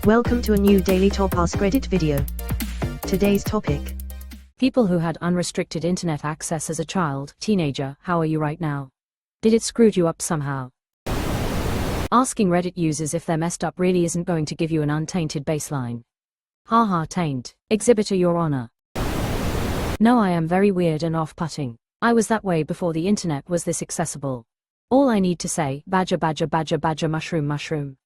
Welcome to a new daily top AskReddit video. Today's topic: people who had unrestricted internet access as a child, teenager, how are you right now? Did it screw you up somehow? Asking Reddit users if they're messed up really isn't going to give you an untainted baseline. Haha, taint. Exhibitor, your honor. No, I am very weird and off-putting. I was that way before the internet was this accessible. All I need to say, badger badger badger badger mushroom mushroom.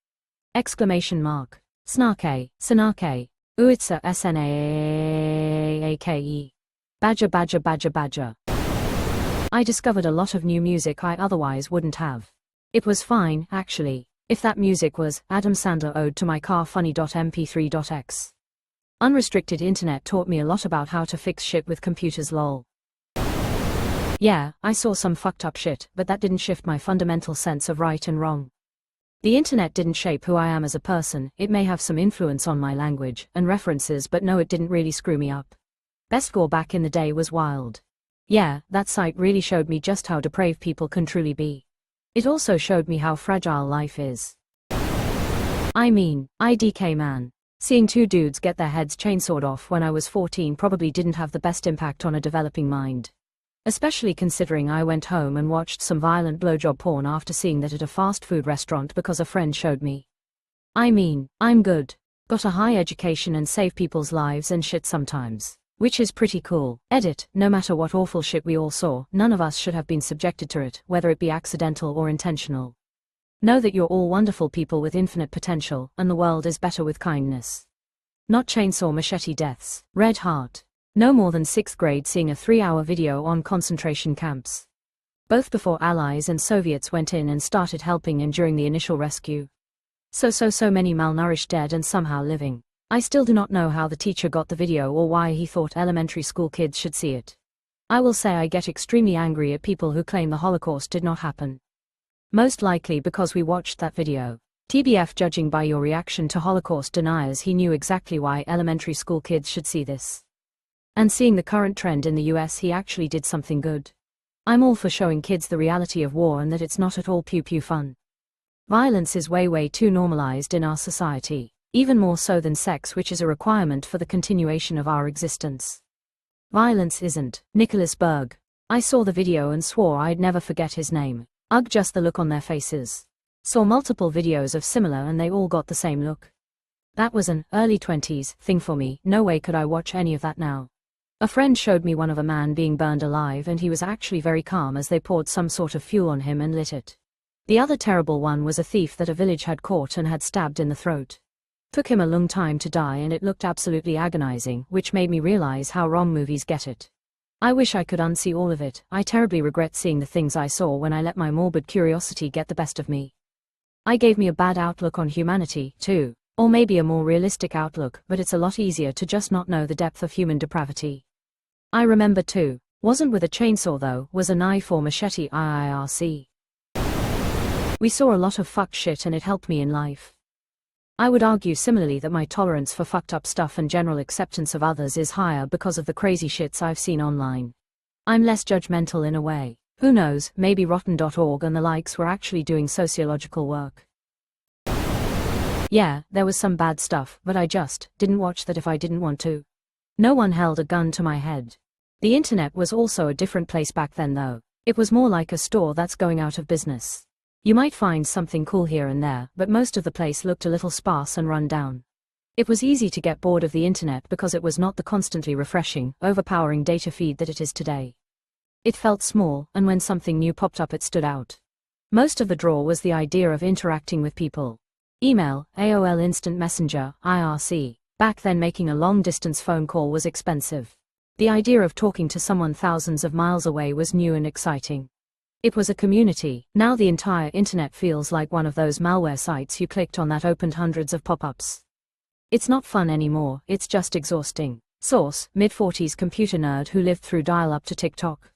Exclamation mark. Snarke, Sanake, Uitsa Snaake. Badger badger badger badger. I discovered a lot of new music I otherwise wouldn't have. It was fine, actually, if that music was Adam Sandler Ode to My Car Funny.mp3.x. Unrestricted internet taught me a lot about how to fix shit with computers, lol. Yeah, I saw some fucked up shit, but that didn't shift my fundamental sense of right and wrong. The internet didn't shape who I am as a person. It may have some influence on my language and references, but no, it didn't really screw me up. Best gore back in the day was wild. Yeah, that site really showed me just how depraved people can truly be. It also showed me how fragile life is. I mean, IDK man. Seeing two dudes get their heads chainsawed off when I was 14 probably didn't have the best impact on a developing mind. Especially considering I went home and watched some violent blowjob porn after seeing that at a fast food restaurant because a friend showed me. I mean, I'm good. Got a high education and save people's lives and shit sometimes. Which is pretty cool. Edit, no matter what awful shit we all saw, none of us should have been subjected to it, whether it be accidental or intentional. Know that you're all wonderful people with infinite potential, and the world is better with kindness. Not chainsaw machete deaths. Red heart. No more than 6th grade seeing a 3-hour video on concentration camps. Both before Allies and Soviets went in and started helping and during the initial rescue. So many malnourished dead and somehow living. I still do not know how the teacher got the video or why he thought elementary school kids should see it. I will say I get extremely angry at people who claim the Holocaust did not happen. Most likely because we watched that video. TBF, judging by your reaction to Holocaust deniers, he knew exactly why elementary school kids should see this. And seeing the current trend in the US, he actually did something good. I'm all for showing kids the reality of war and that it's not at all pew-pew fun. Violence is way too normalized in our society, even more so than sex, which is a requirement for the continuation of our existence. Violence isn't. Nicholas Berg. I saw the video and swore I'd never forget his name. Ugh, just the look on their faces. Saw multiple videos of similar and they all got the same look. That was an early 20s thing for me. No way could I watch any of that now. A friend showed me one of a man being burned alive and he was actually very calm as they poured some sort of fuel on him and lit it. The other terrible one was a thief that a village had caught and had stabbed in the throat. Took him a long time to die and it looked absolutely agonizing, which made me realize how wrong movies get it. I wish I could unsee all of it. I terribly regret seeing the things I saw when I let my morbid curiosity get the best of me. I gave me a bad outlook on humanity, too. Or maybe a more realistic outlook, but it's a lot easier to just not know the depth of human depravity. I remember too. Wasn't with a chainsaw though, was a knife or machete IIRC. We saw a lot of fucked shit and it helped me in life. I would argue similarly that my tolerance for fucked up stuff and general acceptance of others is higher because of the crazy shits I've seen online. I'm less judgmental in a way. Who knows, maybe rotten.org and the likes were actually doing sociological work. Yeah, there was some bad stuff, but I just didn't watch that if I didn't want to. No one held a gun to my head. The internet was also a different place back then though. It was more like a store that's going out of business. You might find something cool here and there, but most of the place looked a little sparse and run down. It was easy to get bored of the internet because it was not the constantly refreshing, overpowering data feed that it is today. It felt small, and when something new popped up it stood out. Most of the draw was the idea of interacting with people. Email, AOL Instant Messenger, IRC. Back then making a long-distance phone call was expensive. The idea of talking to someone thousands of miles away was new and exciting. It was a community. Now the entire internet feels like one of those malware sites you clicked on that opened hundreds of pop-ups. It's not fun anymore, it's just exhausting. Source, mid-40s computer nerd who lived through dial-up to TikTok.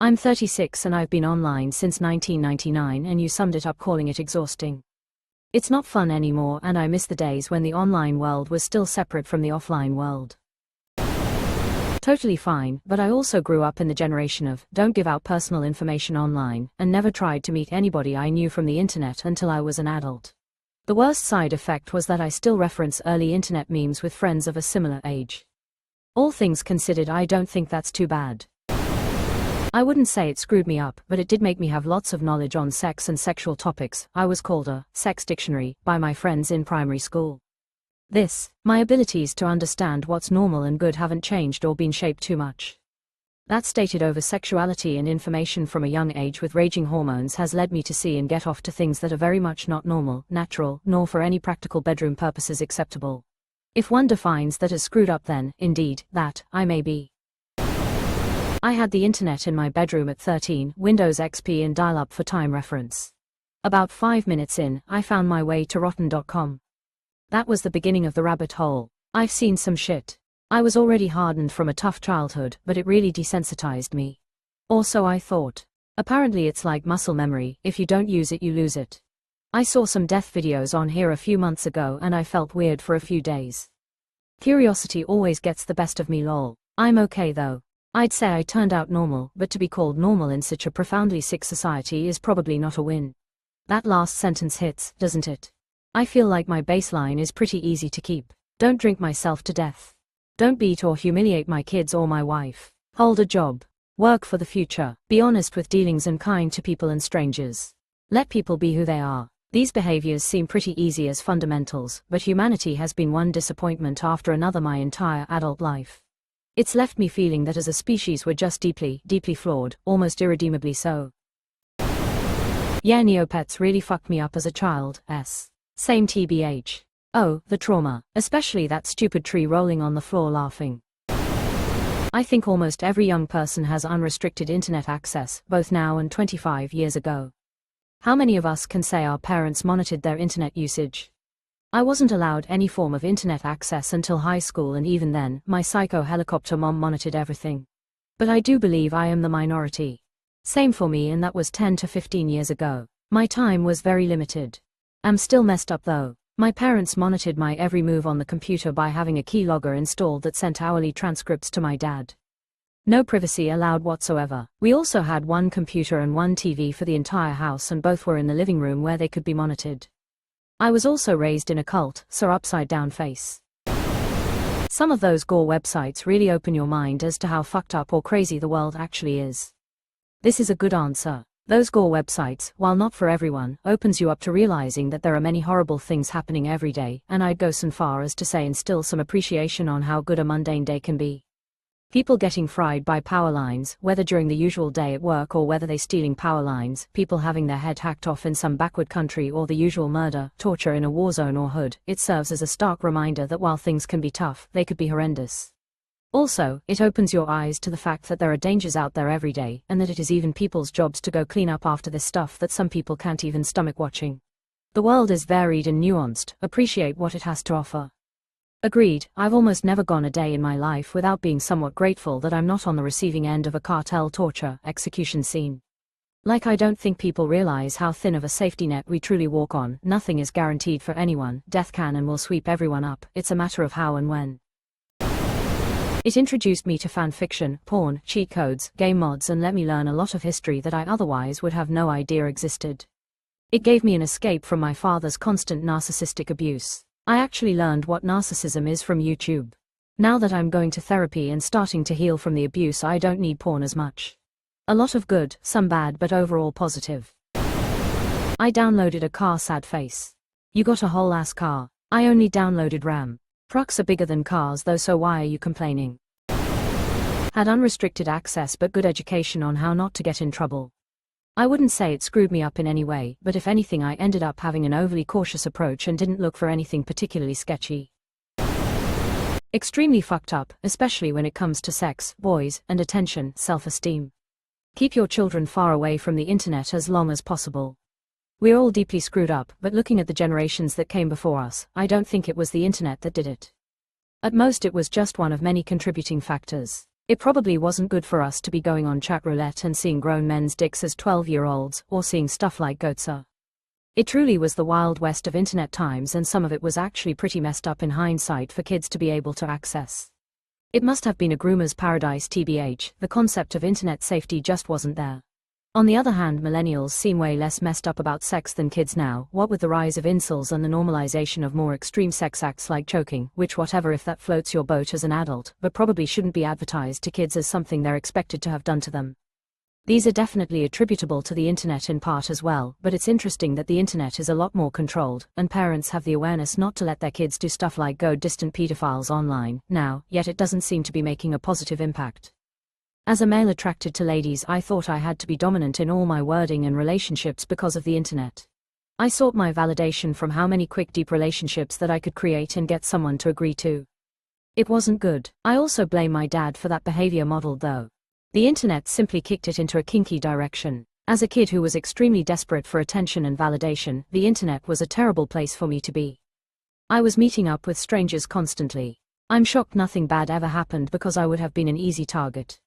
I'm 36 and I've been online since 1999 and you summed it up calling it exhausting. It's not fun anymore and I miss the days when the online world was still separate from the offline world. Totally fine, but I also grew up in the generation of don't give out personal information online and never tried to meet anybody I knew from the internet until I was an adult. The worst side effect was that I still reference early internet memes with friends of a similar age. All things considered, I don't think that's too bad. I wouldn't say it screwed me up, but it did make me have lots of knowledge on sex and sexual topics. I was called a sex dictionary by my friends in primary school. My abilities to understand what's normal and good haven't changed or been shaped too much. That stated over sexuality and information from a young age with raging hormones has led me to see and get off to things that are very much not normal, natural, nor for any practical bedroom purposes acceptable. If one defines that as screwed up, then, indeed, that, I may be. I had the internet in my bedroom at 13, Windows XP and dial-up for time reference. About 5 minutes in, I found my way to rotten.com. That was the beginning of the rabbit hole. I've seen some shit. I was already hardened from a tough childhood, but it really desensitized me. Or so I thought. Apparently it's like muscle memory, if you don't use it you lose it. I saw some death videos on here a few months ago and I felt weird for a few days. Curiosity always gets the best of me lol. I'm okay though. I'd say I turned out normal, but to be called normal in such a profoundly sick society is probably not a win. That last sentence hits, doesn't it? I feel like my baseline is pretty easy to keep. Don't drink myself to death. Don't beat or humiliate my kids or my wife. Hold a job. Work for the future. Be honest with dealings and kind to people and strangers. Let people be who they are. These behaviors seem pretty easy as fundamentals, but humanity has been one disappointment after another my entire adult life. It's left me feeling that as a species we're just deeply, deeply flawed, almost irredeemably so. Yeah, Neopets really fucked me up as a child, Same TBH. Oh, the trauma, especially that stupid tree rolling on the floor laughing. I think almost every young person has unrestricted internet access, both now and 25 years ago. How many of us can say our parents monitored their internet usage? I wasn't allowed any form of internet access until high school, and even then, my psycho helicopter mom monitored everything. But I do believe I am the minority. Same for me, and that was 10 to 15 years ago. My time was very limited. I'm still messed up though. My parents monitored my every move on the computer by having a keylogger installed that sent hourly transcripts to my dad. No privacy allowed whatsoever. We also had one computer and one TV for the entire house, and both were in the living room where they could be monitored. I was also raised in a cult, so upside down face. Some of those gore websites really open your mind as to how fucked up or crazy the world actually is. This is a good answer. Those gore websites, while not for everyone, opens you up to realizing that there are many horrible things happening every day, and I'd go so far as to say instill some appreciation on how good a mundane day can be. People getting fried by power lines, whether during the usual day at work or whether they stealing power lines, people having their head hacked off in some backward country, or the usual murder, torture in a war zone or hood. It serves as a stark reminder that while things can be tough, they could be horrendous. Also, it opens your eyes to the fact that there are dangers out there every day, and that it is even people's jobs to go clean up after this stuff that some people can't even stomach watching. The world is varied and nuanced. Appreciate what it has to offer. Agreed. I've almost never gone a day in my life without being somewhat grateful that I'm not on the receiving end of a cartel torture execution scene. Like, I don't think people realize how thin of a safety net we truly walk on. Nothing is guaranteed for anyone. Death can and will sweep everyone up. It's a matter of how and when. It introduced me to fan fiction, porn, cheat codes, game mods, and let me learn a lot of history that I otherwise would have no idea existed. It gave me an escape from my father's constant narcissistic abuse. I actually learned what narcissism is from YouTube. Now that I'm going to therapy and starting to heal from the abuse, I don't need porn as much. A lot of good, some bad, but overall positive. I downloaded a car, sad face. You got a whole ass car. I only downloaded RAM. Trucks are bigger than cars though, so why are you complaining? Had unrestricted access but good education on how not to get in trouble. I wouldn't say it screwed me up in any way, but if anything I ended up having an overly cautious approach and didn't look for anything particularly sketchy. Extremely fucked up, especially when it comes to sex, boys, and attention, self-esteem. Keep your children far away from the internet as long as possible. We're all deeply screwed up, but looking at the generations that came before us, I don't think it was the internet that did it. At most it was just one of many contributing factors. It probably wasn't good for us to be going on chat roulette and seeing grown men's dicks as 12-year-olds, or seeing stuff like Goatsa. It truly was the wild west of internet times, and some of it was actually pretty messed up in hindsight for kids to be able to access. It must have been a groomer's paradise, TBH. The concept of internet safety just wasn't there. On the other hand, millennials seem way less messed up about sex than kids now, what with the rise of incels and the normalization of more extreme sex acts like choking, which whatever if that floats your boat as an adult, but probably shouldn't be advertised to kids as something they're expected to have done to them. These are definitely attributable to the internet in part as well, but it's interesting that the internet is a lot more controlled, and parents have the awareness not to let their kids do stuff like go distant pedophiles online now, yet it doesn't seem to be making a positive impact. As a male attracted to ladies, I thought I had to be dominant in all my wording and relationships because of the internet. I sought my validation from how many quick deep relationships that I could create and get someone to agree to. It wasn't good. I also blame my dad for that behavior model though. The internet simply kicked it into a kinky direction. As a kid who was extremely desperate for attention and validation, the internet was a terrible place for me to be. I was meeting up with strangers constantly. I'm shocked nothing bad ever happened because I would have been an easy target.